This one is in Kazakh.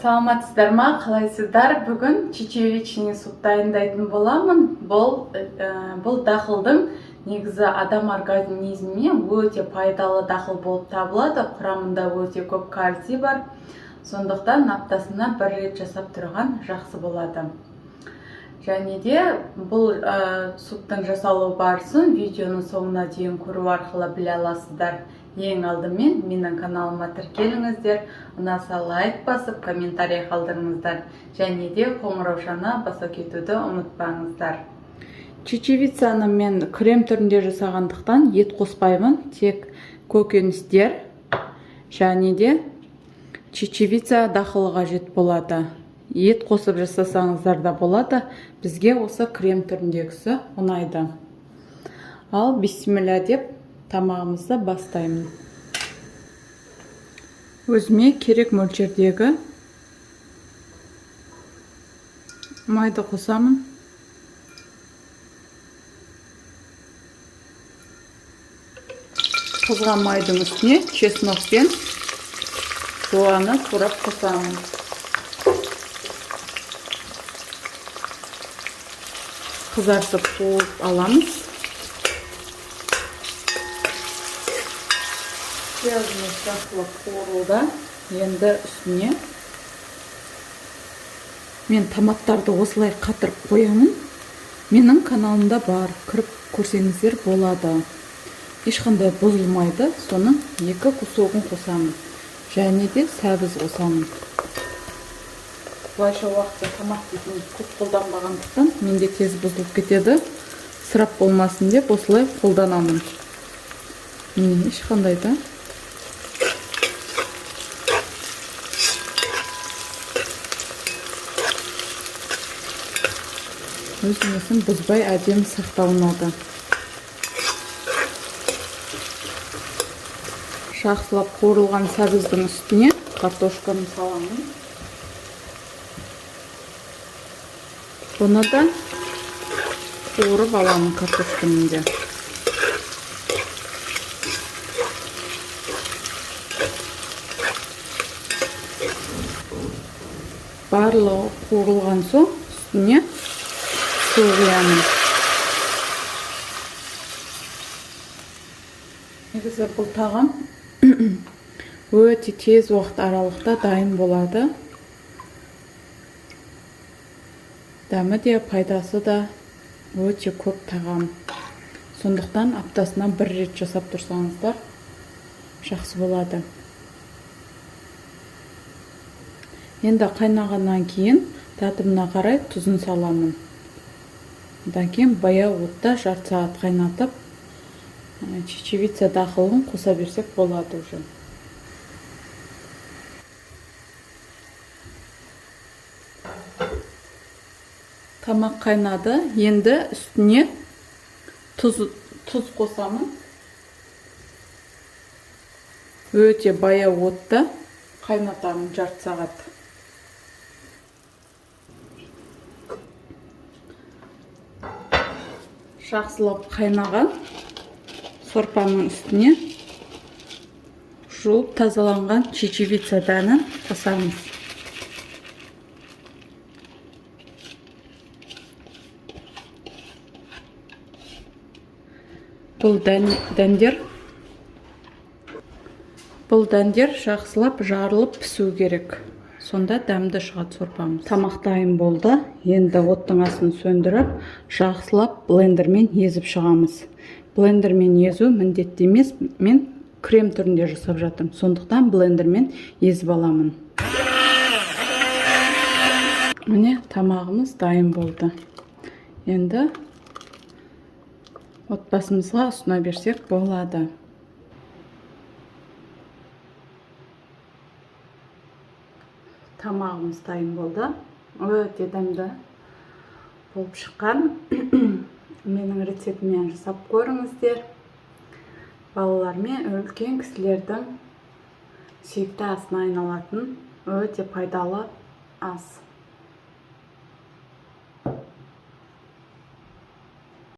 Саламатсыздар ма, қалайсыздар? Бүгін чечевичный суп дайындайтын боламын. Бұл дақылдың негізі адам организміне өте пайдалы дақыл болып табылады. Құрамында өте көп кальций бар. Сондықтан аптасына бір рет жасап тұрған жақсы болады. Және де бұл суптың жасалу барысын видеоның соңына дейін көру арқылы біле аласыздар. Ең алдымен менің каналыма тіркеліңіздер, ұнаса лайк басып, комментарий қалдырыңыздар, және де қоңыраушаны баса кетуді ұмытпаңыздар. Чечевицаны мен крем түрінде жасағандықтан ет қоспаймын, тек көкөністер, және де чечевица дақылы қажет болады. Ет қосып жасасаңыздар да болады, бізге осы крем түріндегісі ұнайды. Ал бисмилля деп тамағымызды бастаймын. Өзіме керек мөлшердегі майды қосамын. Қызған майдың үстіне чеснок пен жуаны турап қосамын. Қызартып қуып аламыз. Пиязымыз жақсылап қуырылды. Енді үстіне мен томаттарды осылай қатырып қоямын. Менің каналымда бар, кіріп көрсеңіздер болады. Ешқандай бұзылмайды. Соның 2 кусогын қосамын. Және де сәбіз қосамын. Бұлайша уақытта томат дейтін көп қолданбағандықтан менде тез бұзылып кетеді. Сырап болмасын деп осылай қолданамын. Міне ешқандай да өзінесін бұзбай әдемі сақталынады. Жақсылап қуырылған сәбіздің үстіне картошканы саламын. Бұны да қуырып аламын картошканы да. Барлығы қуырылған соң үстіне су құямын. Негізі бұл тағам өте тез уақыт аралықта дайын болады. Дәмі де, пайдасы да өте көп тағам. Сондықтан аптасына бір рет жасап тұрсаңыздар жақсы болады. Енді қайнағаннан кейін татымына қарай тұзын саламын. Одан кейін баяу отта жарты сағат қайнатып, чечевица дақылын қоса берсек болады уже. Тамақ қайнады. Енді үстіне тұз қосамын. Өте баяу отта қайнатамын жарты сағат. Жақсылап қайнаған сорпаның үстіне жуып тазаланған чечевица дәнін қосамыз. Бұл дәндер жақсылап жарылып пісу керек. Сонда дәмді шығады сорпамыз. Тамақ дайын болды. Енді оттың асын сөндіріп, жақсылап блендермен езіп шығамыз. Блендермен езу міндетті емес, мен крем түрінде жасап жатырмын. Сондықтан блендермен езіп аламын. Міне тамағымыз дайын болды. Енді отбасымызға ұсына берсек болады. Тамағымыз дайын болды. Өте дәмді болып шыққан. Менің рецептіммен жасап көріңіздер. Балалар мен үлкен кісілердің сүйікті асына айналатын өте пайдалы ас.